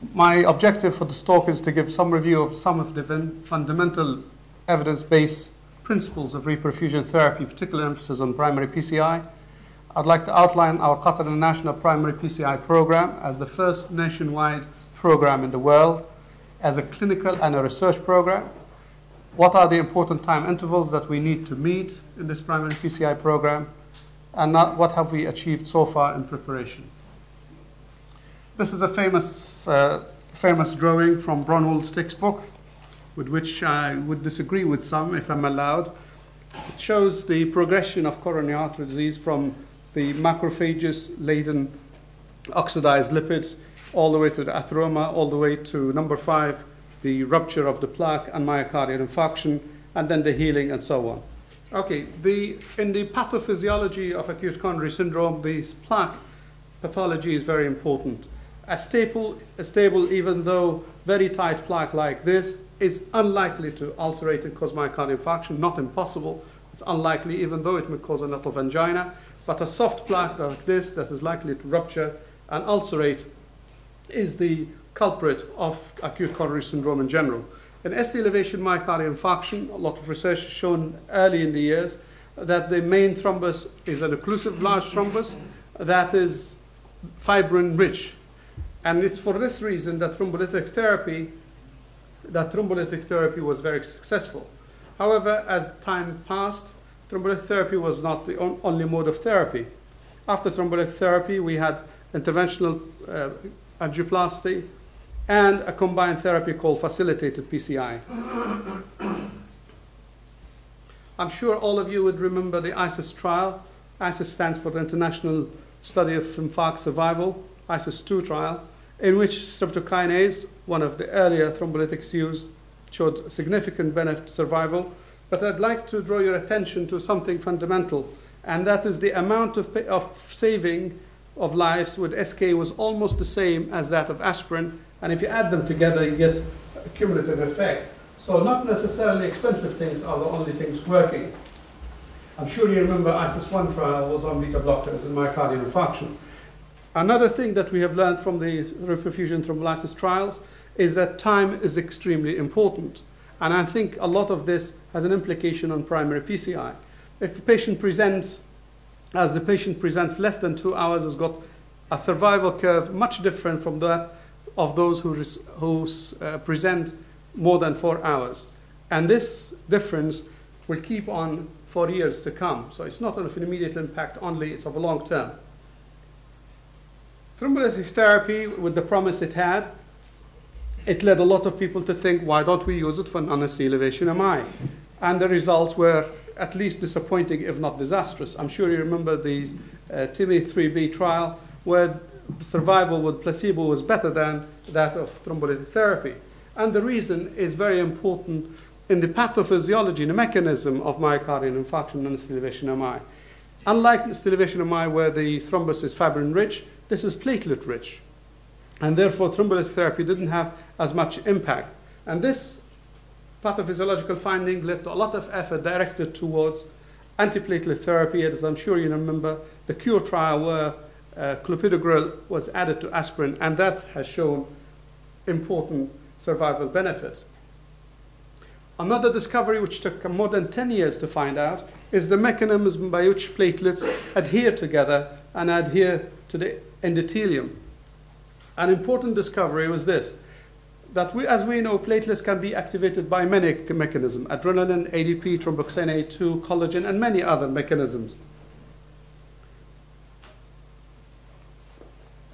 My objective for this talk is to give some review of some of the fundamental evidence-based principles of reperfusion therapy, particular emphasis on primary PCI. I'd like to outline our Qatar International Primary PCI program as the first nationwide program in the world, as a clinical and a research program. What are the important time intervals that we need to meet in this primary PCI program, and what have we achieved so far in preparation? This is a famous drawing from Bronwald's textbook, with which I would disagree with some, if I'm allowed. It shows the progression of coronary artery disease from the macrophages-laden oxidized lipids, all the way to the atheroma, all the way to number 5, the rupture of the plaque and myocardial infarction, and then the healing and so on. Okay, in the pathophysiology of acute coronary syndrome, the plaque pathology is very important. A stable, even though very tight plaque like this, is unlikely to ulcerate and cause myocardial infarction, not impossible. It's unlikely, even though it may cause a little angina. But a soft plaque like this that is likely to rupture and ulcerate is the culprit of acute coronary syndrome in general. In ST elevation myocardial infarction, a lot of research has shown early in the years that the main thrombus is an occlusive large thrombus that is fibrin rich. And it's for this reason that thrombolytic therapy was very successful. However, as time passed, thrombolytic therapy was not the only mode of therapy. After thrombolytic therapy, we had interventional angioplasty and a combined therapy called facilitated PCI. I'm sure all of you would remember the ISIS trial. ISIS stands for the International Study of Infarct Survival, ISIS-2 trial, in which streptokinase, one of the earlier thrombolytics used, showed significant benefit to survival. But I'd like to draw your attention to something fundamental, and that is the amount of saving of lives with SK was almost the same as that of aspirin, and if you add them together, you get a cumulative effect. So not necessarily expensive things are the only things working. I'm sure you remember ISIS-1 trial was on beta blockers and myocardial infarction. Another thing that we have learned from the reperfusion thrombolysis trials is that time is extremely important. And I think a lot of this has an implication on primary PCI. If the patient presents, as the patient presents less than 2 hours, has got a survival curve much different from that of those who present more than 4 hours. And this difference will keep on for years to come. So it's not of an immediate impact only, it's of a long term. Thrombolytic therapy, with the promise it had, it led a lot of people to think, why don't we use it for non-ST elevation MI? And the results were at least disappointing, if not disastrous. I'm sure you remember the TIMI 3B trial, where survival with placebo was better than that of thrombolytic therapy. And the reason is very important in the pathophysiology, the mechanism of myocardial infarction and ST elevation MI. Unlike ST elevation MI, where the thrombus is fibrin rich, this is platelet rich. And therefore, thrombolytic therapy didn't have as much impact. And this pathophysiological finding led to a lot of effort directed towards antiplatelet therapy. As I'm sure you remember, the CURE trial where clopidogrel was added to aspirin, and that has shown important survival benefit. Another discovery, which took more than 10 years to find out, is the mechanism by which platelets adhere together and adhere to the endothelium. An important discovery was this, that as we know, platelets can be activated by many mechanisms: adrenaline, ADP, thromboxane A2, collagen, and many other mechanisms.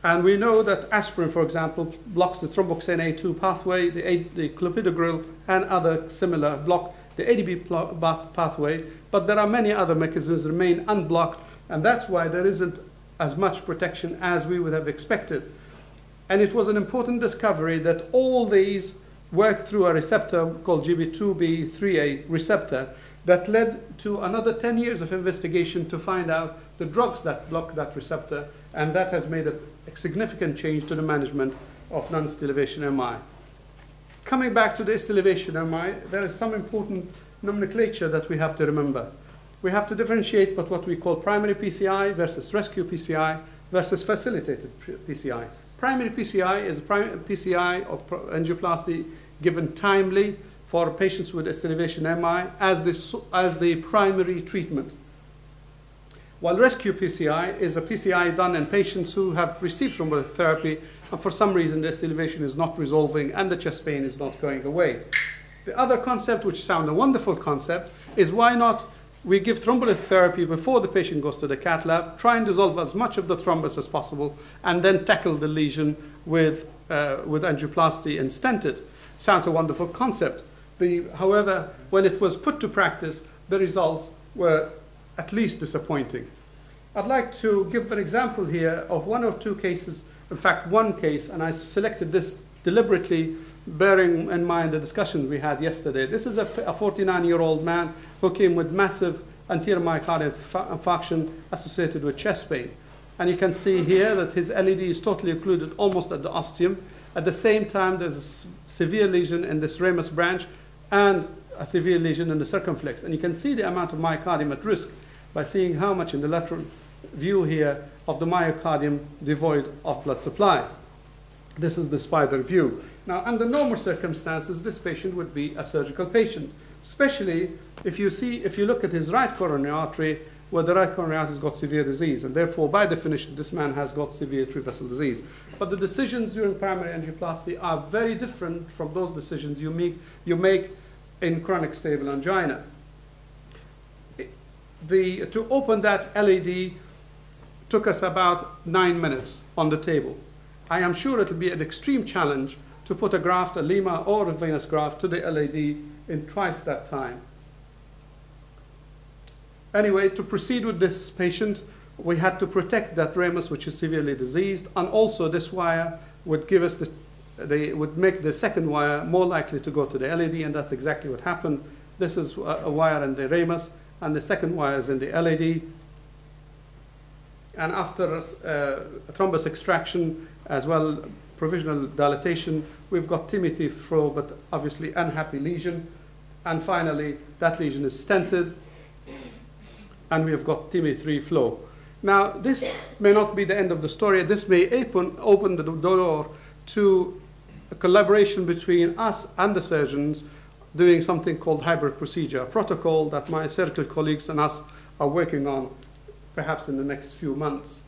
And we know that aspirin, for example, blocks the thromboxane A2 pathway, the clopidogrel and other similar block the ADP pathway, but there are many other mechanisms that remain unblocked, and that's why there isn't as much protection as we would have expected. And it was an important discovery that all these work through a receptor called GB2B3A receptor that led to another 10 years of investigation to find out the drugs that block that receptor, and that has made a significant change to the management of non-ST elevation MI. Coming back to the ST elevation MI, there is some important nomenclature that we have to remember. We have to differentiate between what we call primary PCI versus rescue PCI versus facilitated PCI. primary PCI is PCI or angioplasty given timely for patients with estivation MI as the primary treatment. While rescue PCI is a PCI done in patients who have received thrombolytic therapy and for some reason the estivation is not resolving and the chest pain is not going away. The other concept, which sounds a wonderful concept, is why not we give thrombolytic therapy before the patient goes to the cath lab, try and dissolve as much of the thrombus as possible, and then tackle the lesion with angioplasty and stent it. Sounds a wonderful concept. However, when it was put to practice, the results were at least disappointing. I'd like to give an example here of one or two cases, in fact one case, and I selected this deliberately bearing in mind the discussion we had yesterday. This is a 49-year-old man who came with massive anterior myocardial infarction associated with chest pain. And you can see here that his LED is totally occluded almost at the ostium. At the same time, there's a severe lesion in this ramus branch and a severe lesion in the circumflex. And you can see the amount of myocardium at risk by seeing how much in the lateral view here of the myocardium devoid of blood supply. This is the spider view. Now, under normal circumstances, this patient would be a surgical patient, especially if you look at his right coronary artery, where the right coronary artery has got severe disease, and therefore, by definition, this man has got severe atrial vessel disease. But the decisions during primary angioplasty are very different from those decisions you make in chronic stable angina. To open that LED took us about 9 minutes on the table. I am sure it will be an extreme challenge to put a graft, a Lima or a venous graft, to the LED in twice that time. Anyway, to proceed with this patient, we had to protect that ramus, which is severely diseased, and also this wire would give us would make the second wire more likely to go to the LED, and that's exactly what happened. This is a wire in the ramus, and the second wire is in the LED. And after thrombus extraction, as well provisional dilatation, we've got TIMI flow, but obviously unhappy lesion. And finally, that lesion is stented, and we've got TIMI flow. Now, this may not be the end of the story. This may open the door to a collaboration between us and the surgeons doing something called hybrid procedure, a protocol that my surgical colleagues and us are working on perhaps in the next few months.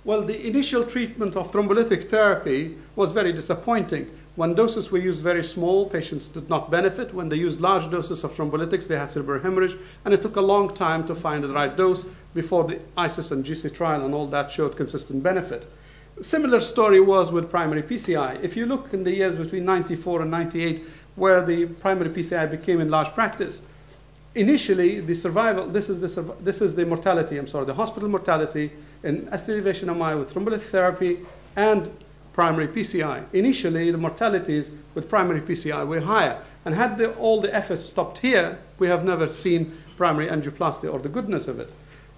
Well, the initial treatment of thrombolytic therapy was very disappointing. When doses were used very small, patients did not benefit. When they used large doses of thrombolytics, they had cerebral hemorrhage, and it took a long time to find the right dose before the ISIS and GC trial and all that showed consistent benefit. Similar story was with primary PCI. If you look in the years between 94 and 98, where the primary PCI became in large practice, initially the survival, this is the mortality, the hospital mortality in estivation MI with thrombolytic therapy and primary PCI. Initially, the mortalities with primary PCI were higher. And had all the efforts stopped here, we have never seen primary angioplasty or the goodness of it.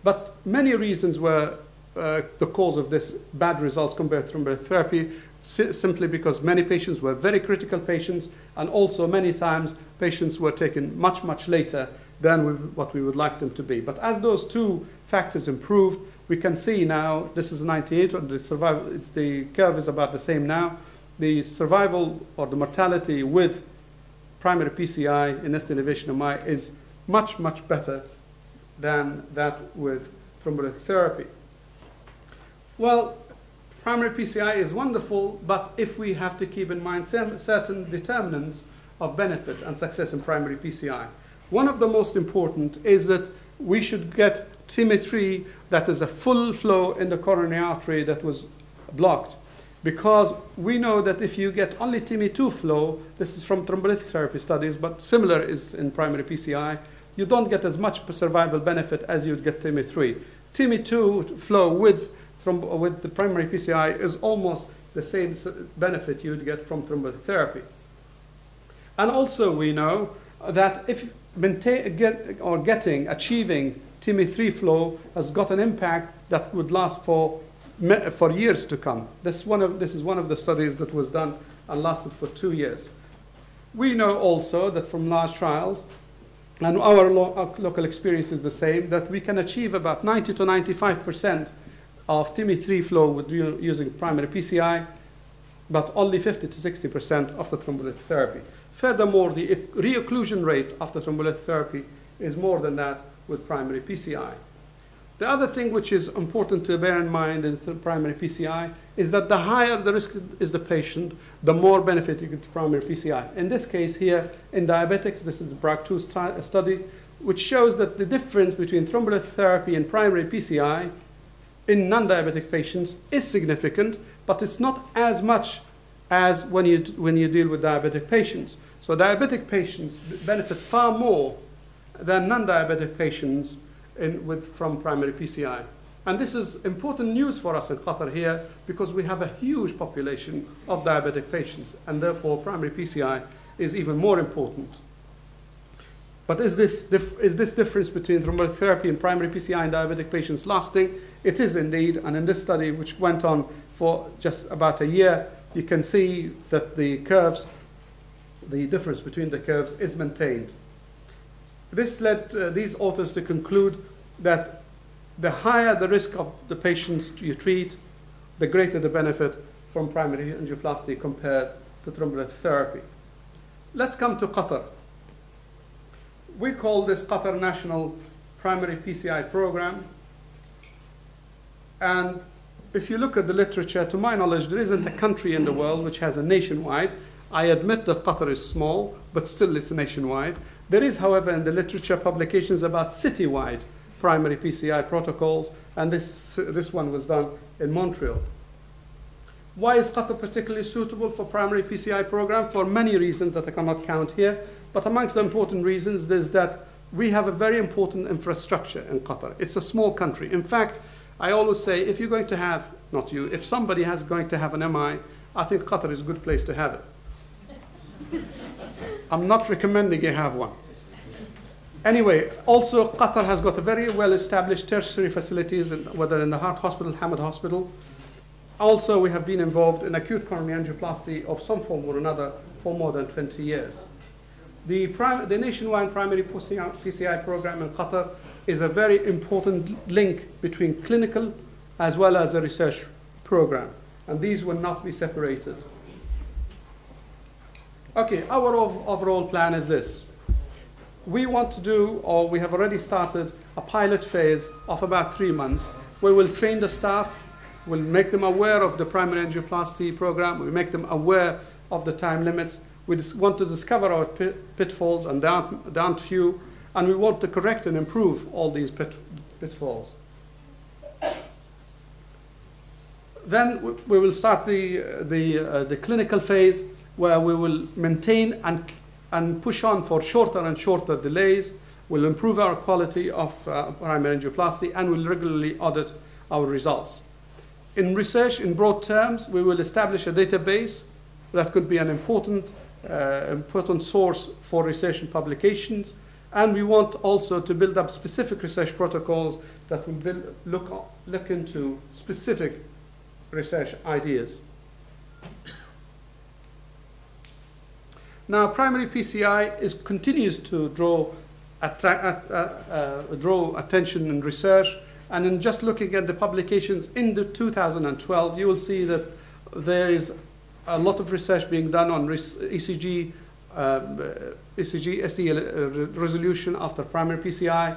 But many reasons were the cause of this bad results compared to thrombolytic therapy, simply because many patients were very critical patients, and also many times patients were taken much, much later than what we would like them to be. But as those two factors improved, we can see now, this is 98, and the curve is about the same now. The survival or the mortality with primary PCI in ST elevation MI is much, much better than that with thrombolytic therapy. Well, primary PCI is wonderful, but if we have to keep in mind certain determinants of benefit and success in primary PCI. One of the most important is that we should get TIMI that is a full flow in the coronary artery that was blocked. Because we know that if you get only TIMI flow, this is from thrombolytic therapy studies, but similar is in primary PCI, you don't get as much survival benefit as you'd get TIMI. TIMI flow with the primary PCI is almost the same benefit you'd get from thrombolytic therapy. And also we know that if achieving TIMI flow has got an impact that would last for years to come. This is one of the studies that was done and lasted for 2 years. We know also that from large trials, and our local experience is the same, that we can achieve about 90 to 95% of TIMI-3 flow with using primary PCI, but only 50 to 60% of the thrombolytic therapy. Furthermore, the re-occlusion rate after thrombolytic therapy is more than that with primary PCI. The other thing which is important to bear in mind in primary PCI is that the higher the risk is the patient, the more benefit you get to primary PCI. In this case here, in diabetics, this is a BRAC2 study, which shows that the difference between thrombolytic therapy and primary PCI in non-diabetic patients is significant, but it's not as much as when you deal with diabetic patients. So diabetic patients benefit far more than non-diabetic patients from primary PCI. And this is important news for us in Qatar here because we have a huge population of diabetic patients, and therefore primary PCI is even more important. But is this difference between thrombolytic therapy and primary PCI in diabetic patients lasting? It is indeed, and in this study, which went on for just about a year, you can see that the curves, the difference between the curves is maintained. This led these authors to conclude that the higher the risk of the patients you treat, the greater the benefit from primary angioplasty compared to thrombolytic therapy. Let's come to Qatar. We call this Qatar National Primary PCI Program. And if you look at the literature, to my knowledge, there isn't a country in the world which has a nationwide. I admit that Qatar is small, but still it's nationwide. There is, however, in the literature publications about citywide primary PCI protocols, and this one was done in Montreal. Why is Qatar particularly suitable for primary PCI program? For many reasons that I cannot count here, but amongst the important reasons is that we have a very important infrastructure in Qatar. It's a small country. In fact, I always say, if you're going to have, not you, if somebody is going to have an MI, I think Qatar is a good place to have it. I'm not recommending you have one. Anyway, also Qatar has got a very well-established tertiary facilities, whether in the Heart Hospital, Hamad Hospital. Also, we have been involved in acute coronary angioplasty of some form or another for more than 20 years. The nationwide primary PCI program in Qatar is a very important link between clinical as well as a research program, and these will not be separated. Okay, our overall plan is this. We want to do, or we have already started, a pilot phase of about 3 months. We will train the staff, we'll make them aware of the primary angioplasty program, we'll make them aware of the time limits. We just want to discover our pitfalls, and there aren't few, and we want to correct and improve all these pitfalls. Then we will start the clinical phase, where we will maintain and push on for shorter and shorter delays. We'll improve our quality of primary angioplasty, and we'll regularly audit our results. In research, in broad terms, we will establish a database that could be an important source for research and publications. And we want also to build up specific research protocols that will look into specific research ideas. Now, primary PCI continues to draw attention in research, and in just looking at the publications in the 2012, you will see that there is a lot of research being done on ECG, ST resolution after primary PCI.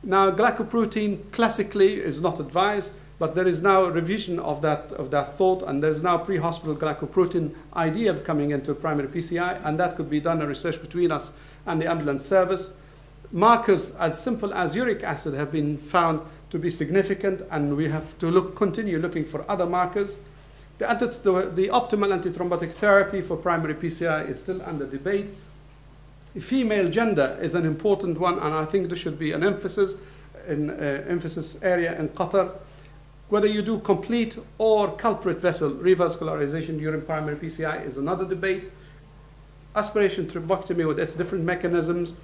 Now, glycoprotein classically is not advised, but there is now a revision of that thought, and there is now pre-hospital glycoprotein idea coming into primary PCI, and that could be done in research between us and the ambulance service. Markers as simple as uric acid have been found to be significant, and we have to continue looking for other markers. The optimal antithrombotic therapy for primary PCI is still under debate. Female gender is an important one, and I think this should be an emphasis area in Qatar. Whether you do complete or culprit vessel revascularization during primary PCI is another debate. Aspiration thrombectomy with its different mechanisms,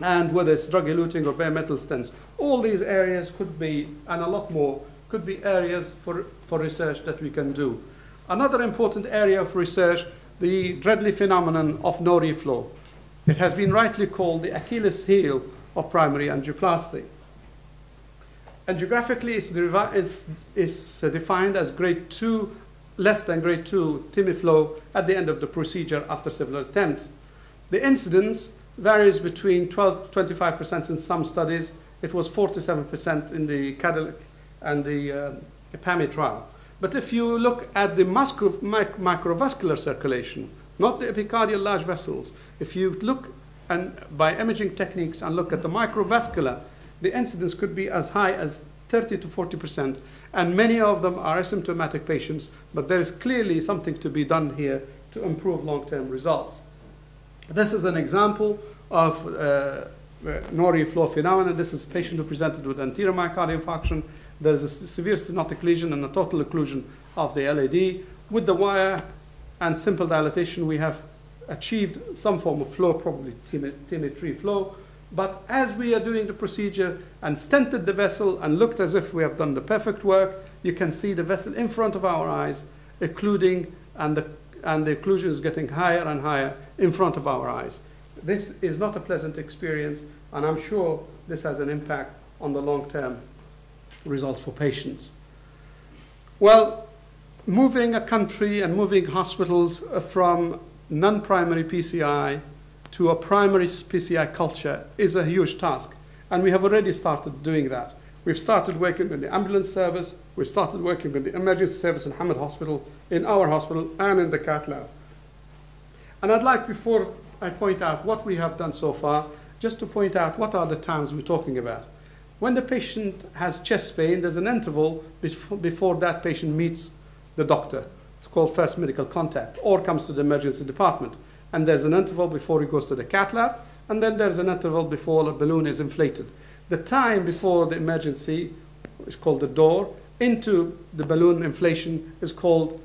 and whether it's drug-eluting or bare metal stents. All these areas could be, and a lot more, could be areas for research that we can do. Another important area of research, the deadly phenomenon of no reflow. It has been rightly called the Achilles heel of primary angioplasty. Angiographically, it's defined as grade 2, less than grade 2 TIMI flow at the end of the procedure after several attempts. The incidence varies between 12 to 25% in some studies. It was 47% in the Cadillac and the PAMI trial. But if you look at the microvascular circulation, not the epicardial large vessels, if you look and by imaging techniques and look at the microvascular, the incidence could be as high as 30 to 40%, and many of them are asymptomatic patients, but there is clearly something to be done here to improve long-term results. This is an example of Nori flow phenomenon. This is a patient who presented with anterior myocardial infarction. There is a severe stenotic lesion and a total occlusion of the LAD. With the wire and simple dilatation, we have achieved some form of flow, probably TIMI-3 flow. But as we are doing the procedure and stented the vessel and looked as if we have done the perfect work, you can see the vessel in front of our eyes occluding, and the occlusion is getting higher and higher in front of our eyes. This is not a pleasant experience, and I'm sure this has an impact on the long-term results for patients. Well, moving a country and moving hospitals from non-primary PCI to a primary PCI culture is a huge task, and we have already started doing that. We've started working with the ambulance service, we started working with the emergency service in Hamad Hospital, in our hospital, and in the cath lab. And I'd like, before I point out what we have done so far, just to point out what are the times we're talking about. When the patient has chest pain, there's an interval before that patient meets the doctor. It's called first medical contact, or comes to the emergency department. And there's an interval before he goes to the cath lab, and then there's an interval before the balloon is inflated. The time before the emergency is called the door into the balloon inflation is called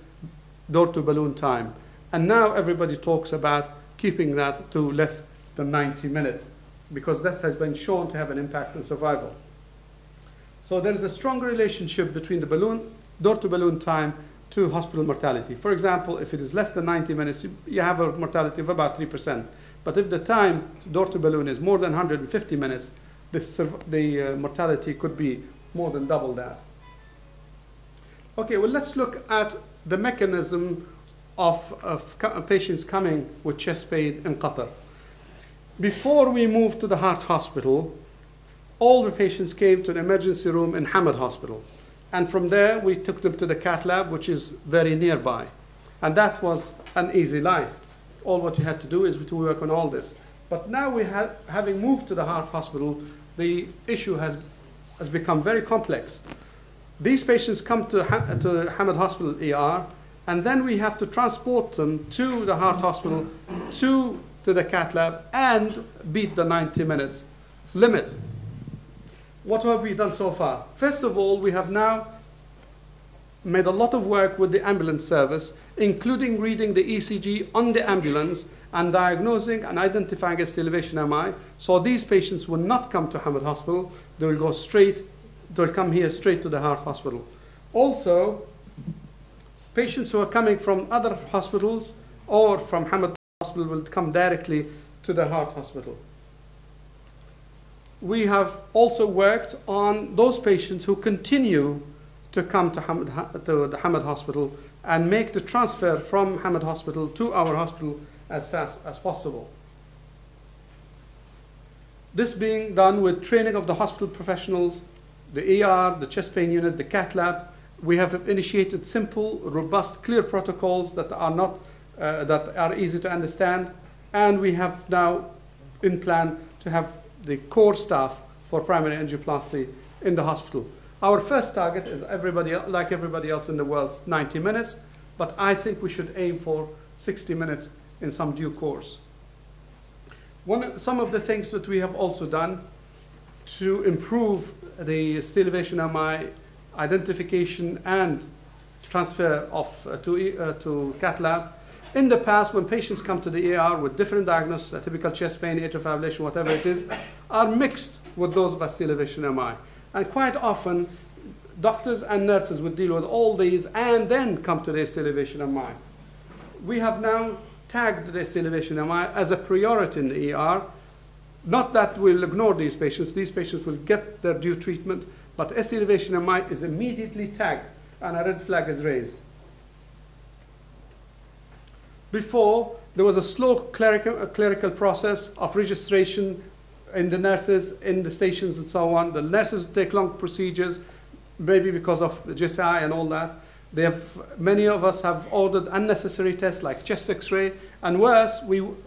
door to balloon time. And now everybody talks about keeping that to less than 90 minutes, because this has been shown to have an impact on survival. So there is a strong relationship between the balloon, door to balloon time to hospital mortality. For example, if it is less than 90 minutes, you have a mortality of about 3%. But if the time door to balloon is more than 150 minutes, the mortality could be more than double that. Okay, well, let's look at the mechanism of patients coming with chest pain in Qatar. Before we moved to the heart hospital, all the patients came to the emergency room in Hamad Hospital. And from there, we took them to the cath lab, which is very nearby. And that was an easy life. All what you had to do is to work on all this. But now having moved to the heart hospital, the issue has become very complex. These patients come to Hamad Hospital ER, and then we have to transport them to the heart hospital, to the cath lab, and beat the 90 minutes limit. What have we done so far? First of all, we have now made a lot of work with the ambulance service, including reading the ECG on the ambulance and diagnosing and identifying ST elevation MI. So these patients will not come to Hamad Hospital. They will go straight, they'll come here straight to the heart hospital. Also, patients who are coming from other hospitals or from Hamad Hospital will come directly to the heart hospital. We have also worked on those patients who continue to come to the Hamad Hospital and make the transfer from Hamad Hospital to our hospital as fast as possible. This being done with training of the hospital professionals, the ER, the chest pain unit, the cath lab. We have initiated simple, robust, clear protocols that are easy to understand, and we have now in plan to have the core staff for primary angioplasty in the hospital. Our first target is like everybody else in the world, 90 minutes, but I think we should aim for 60 minutes in some due course. Some of the things that we have also done to improve the ST elevation MI identification and transfer to cath lab. In the past, when patients come to the ER with different diagnoses, a typical chest pain, atrial fibrillation, whatever it is, are mixed with those of ST elevation MI. And quite often, doctors and nurses would deal with all these and then come to the ST elevation MI. We have now tagged the ST elevation MI as a priority in the ER. Not that we'll ignore these patients will get their due treatment, but ST elevation MI is immediately tagged and a red flag is raised. Before, there was a slow clerical process of registration in the nurses, in the stations and so on. The nurses take long procedures, maybe because of the GSI and all that. Many of us have ordered unnecessary tests like chest X-ray, and worse,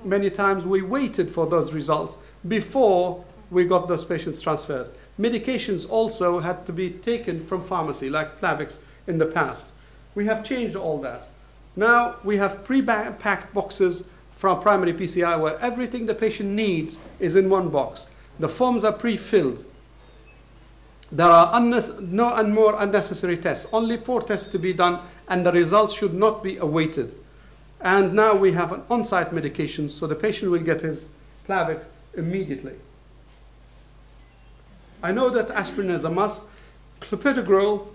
many times we waited for those results before we got those patients transferred. Medications also had to be taken from pharmacy, like Plavix in the past. We have changed all that. Now we have pre-packed boxes from primary PCI where everything the patient needs is in one box. The forms are pre-filled. There are no and more unnecessary tests. Only 4 tests to be done, and the results should not be awaited. And now we have an on-site medication, so the patient will get his Plavix immediately. I know that aspirin is a must. Clopidogrel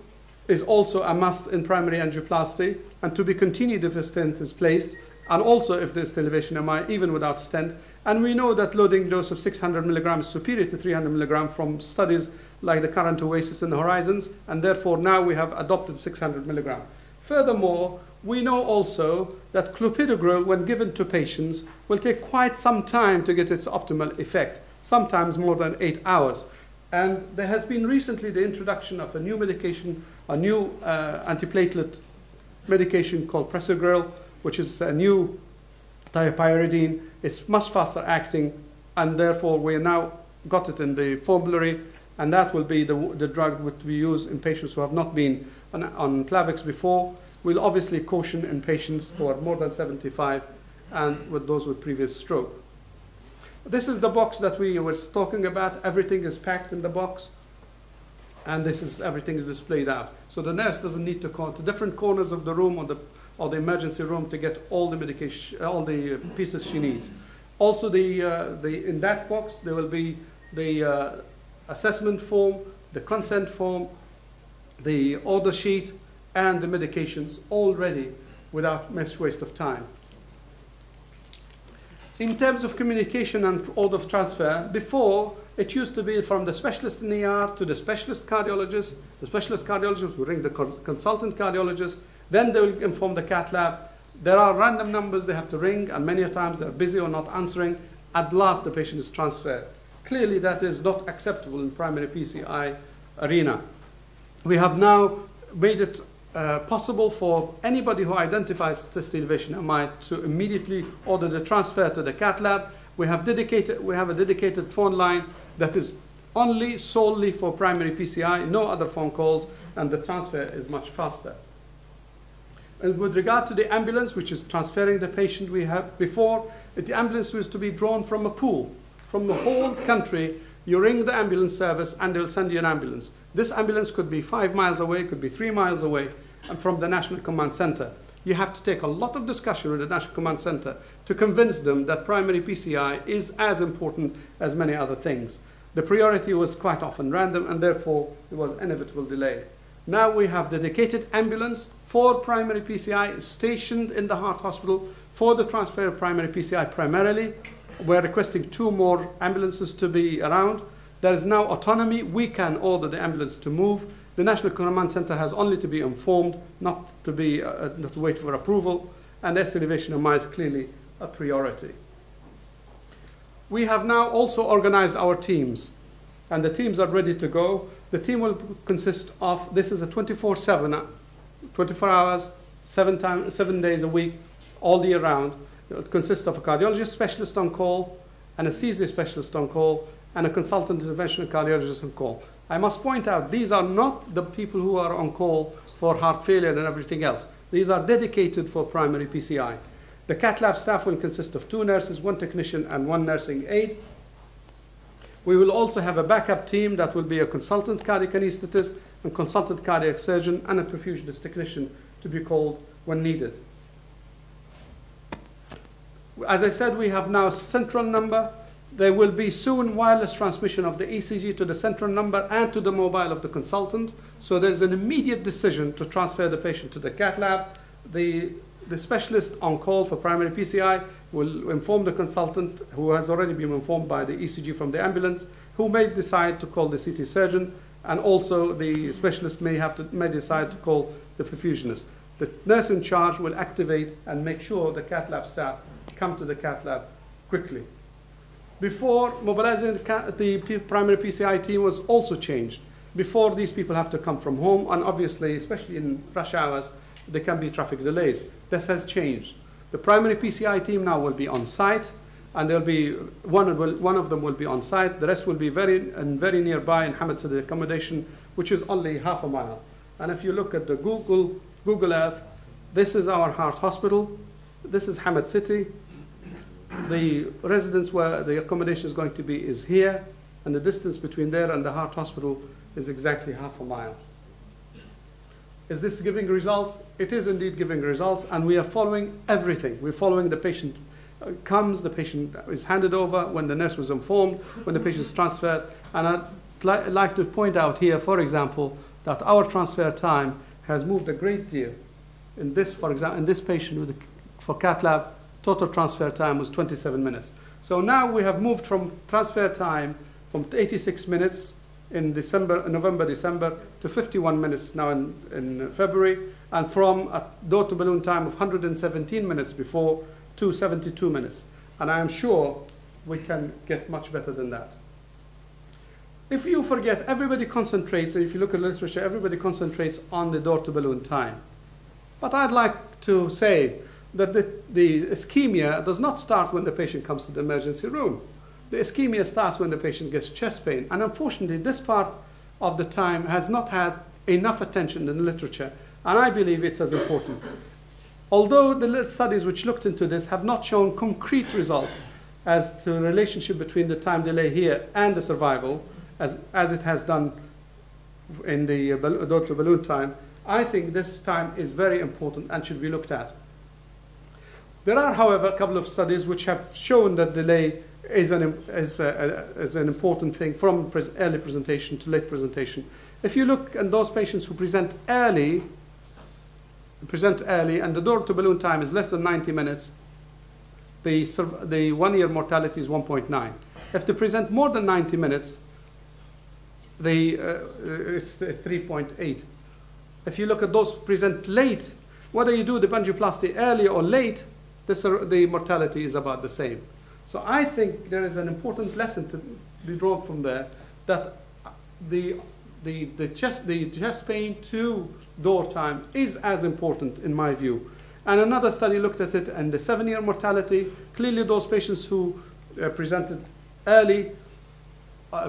is also a must in primary angioplasty, and to be continued if a stent is placed, and also if there's elevation MI, even without a stent. And we know that loading dose of 600 milligrams is superior to 300 milligrams from studies like the current OASIS and the Horizons, and therefore now we have adopted 600 milligrams. Furthermore, we know also that clopidogrel, when given to patients, will take quite some time to get its optimal effect, sometimes more than 8 hours. And there has been recently the introduction of a new medication, a new antiplatelet medication called Prasugrel, which is a new thiopyridine. It's much faster acting, and therefore we now got it in the formulary, and that will be the drug which we use in patients who have not been on Plavix before. We'll obviously caution in patients who are more than 75 and with those with previous stroke. This is the box that we were talking about. Everything is packed in the box, and everything is displayed out. So the nurse doesn't need to go to different corners of the room or the emergency room to get all the medication, all the pieces she needs. Also, in that box there will be the assessment form, the consent form, the order sheet, and the medications all ready without much waste of time. In terms of communication and order of transfer, before it used to be from the specialist in the ER to the specialist cardiologist. The specialist cardiologist will ring the consultant cardiologist, then they will inform the cath lab. There are random numbers they have to ring, and many times they're busy or not answering. At last, the patient is transferred. Clearly, that is not acceptable in primary PCI arena. We have now made it possible for anybody who identifies chest elevation MI to immediately order the transfer to the cath lab. We have a dedicated phone line that is solely for primary PCI, no other phone calls, and the transfer is much faster. And with regard to the ambulance, which is transferring the patient, we have before, the ambulance was to be drawn from a pool. From the whole country, you ring the ambulance service and they'll send you an ambulance. This ambulance could be 5 miles away, could be 3 miles away, and from the National Command Center. You have to take a lot of discussion with the National Command Center to convince them that primary PCI is as important as many other things. The priority was quite often random, and therefore there was inevitable delay. Now we have dedicated ambulance for primary PCI stationed in the heart hospital for the transfer of primary PCI primarily. We're requesting 2 more ambulances to be around. There is now autonomy. We can order the ambulance to move. The National Command Center has only to be informed, not to wait for approval, and ST elevation MI is clearly a priority. We have now also organized our teams, and the teams are ready to go. The team will consist of, this is a 24/7, 24 hours, 7 days a week, all year round. It consists of a cardiologist specialist on call, anesthesia specialist on call, and a consultant interventional cardiologist on call. I must point out, these are not the people who are on call for heart failure and everything else. These are dedicated for primary PCI. The cath lab staff will consist of 2 nurses, 1 technician, and 1 nursing aide. We will also have a backup team that will be a consultant cardiac anesthetist, a consultant cardiac surgeon, and a perfusionist technician to be called when needed. As I said, we have now a central number. There will be soon wireless transmission of the ECG to the central number and to the mobile of the consultant. So there's an immediate decision to transfer the patient to the cath lab. The specialist on call for primary PCI will inform the consultant, who has already been informed by the ECG from the ambulance, who may decide to call the CT surgeon, And also the specialist may decide to call the perfusionist. The nurse in charge will activate and make sure the cath lab staff come to the cath lab quickly. Before, mobilizing the primary PCI team was also changed. Before, these people have to come from home, and obviously, especially in rush hours, there can be traffic delays. This has changed. The primary PCI team now will be on site, and there'll be one of them will be on site. The rest will be very nearby in Hamad City accommodation, which is only half a mile. And if you look at the Google Earth, this is our heart hospital. This is Hamad City. The residence where the accommodation is going to be is here, and the distance between there and the heart hospital is exactly half a mile. Is this giving results? It is indeed giving results, and we are following everything. We're following the patient comes, the patient is handed over, when the nurse was informed, when the patient is transferred. And I'd like to point out here, for example, that our transfer time has moved a great deal. In this, for example, in this patient for cath lab, total transfer time was 27 minutes. So now we have moved from transfer time from 86 minutes in November, December, to 51 minutes now in February, and from a door-to-balloon time of 117 minutes before to 72 minutes. And I am sure we can get much better than that. If you forget, everybody concentrates, and if you look at literature, everybody concentrates on the door-to-balloon time. But I'd like to say that the ischemia does not start when the patient comes to the emergency room. The ischemia starts when the patient gets chest pain. And unfortunately, this part of the time has not had enough attention in the literature. And I believe it's as important. Although the studies which looked into this have not shown concrete results as to the relationship between the time delay here and the survival, as it has done in the door-to-balloon time, I think this time is very important and should be looked at. There are, however, a couple of studies which have shown that delay is an important thing from early presentation to late presentation. If you look at those patients who present early, and the door-to-balloon time is less than 90 minutes, the one-year mortality is 1.9. If they present more than 90 minutes, it's 3.8. If you look at those present late, whether you do the angioplasty early or late, the mortality is about the same. So I think there is an important lesson to be drawn from there, that the chest pain to door time is as important in my view. And another study looked at it, and the 7-year mortality, clearly those patients who presented early,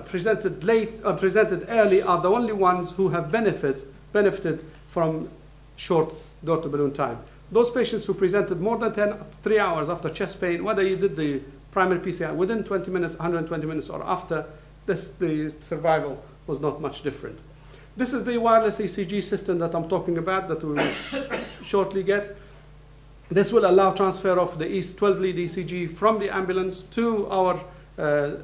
presented late, presented early are the only ones who have benefited from short door-to-balloon time. Those patients who presented more than 3 hours after chest pain, whether you did the primary PCI within 20 minutes, 120 minutes, or after, the survival was not much different. This is the wireless ECG system that I'm talking about that we will shortly get. This will allow transfer of the 12-lead ECG from the ambulance to our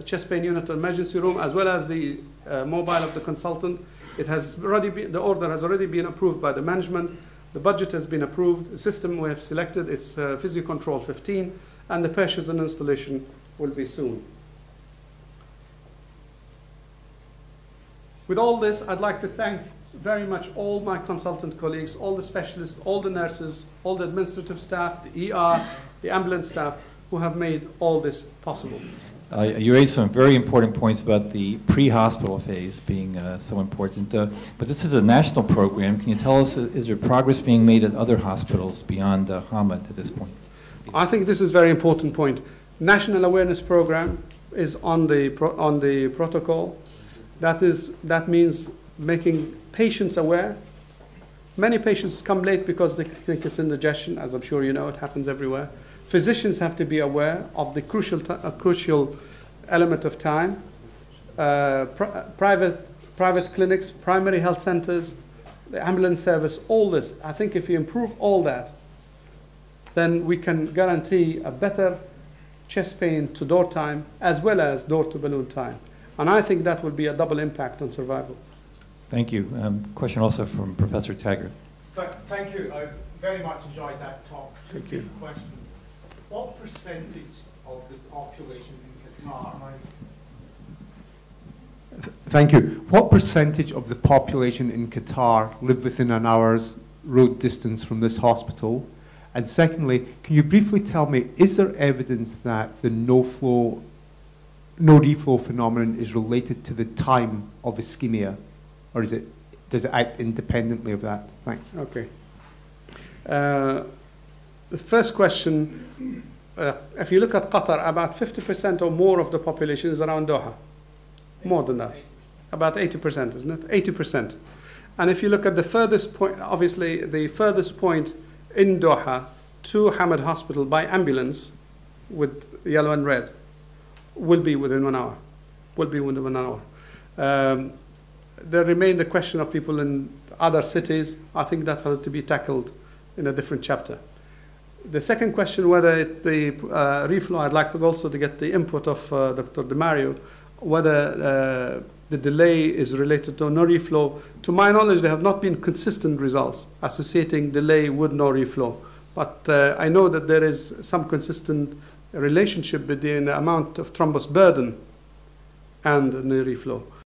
chest pain unit or emergency room, as well as the mobile of the consultant. The order has already been approved by the management. The budget has been approved. The system we have selected, it's PhysioControl 15, and the purchase and installation will be soon. With all this, I'd like to thank very much all my consultant colleagues, all the specialists, all the nurses, all the administrative staff, the ER, the ambulance staff, who have made all this possible. You raised some very important points about the pre-hospital phase being so important. But this is a national program. Can you tell us, is there progress being made at other hospitals beyond Hamad at this point? I think this is a very important point. National awareness program is on the protocol. That means making patients aware. Many patients come late because they think it's indigestion, as I'm sure you know, it happens everywhere. Physicians have to be aware of the crucial element of time. Private clinics, primary health centers, the ambulance service, all this. I think if you improve all that, then we can guarantee a better chest pain to door time as well as door to balloon time. And I think that will be a double impact on survival. Thank you. Question also from Professor Taggart. Thank you. I very much enjoyed that talk. Thank you. Questions. What percentage of the population in Qatar Thank you. What percentage of the population in Qatar live within an hour's road distance from this hospital? And secondly, can you briefly tell me, is there evidence that the no reflow phenomenon is related to the time of ischemia, or does it act independently of that? Thanks. Okay. The first question, if you look at Qatar, about 50% or more of the population is around Doha. More than that. About 80%, isn't it? 80%. And if you look at the furthest point, obviously the furthest point in Doha to Hamad Hospital by ambulance with yellow and red will be within 1 hour. Will be within 1 hour. There remain the question of people in other cities. I think that has to be tackled in a different chapter. The second question, whether the reflow, I'd like to also to get the input of Dr. DeMario, whether the delay is related to no reflow. To my knowledge, there have not been consistent results associating delay with no reflow. But I know that there is some consistent relationship between the amount of thrombus burden and no reflow.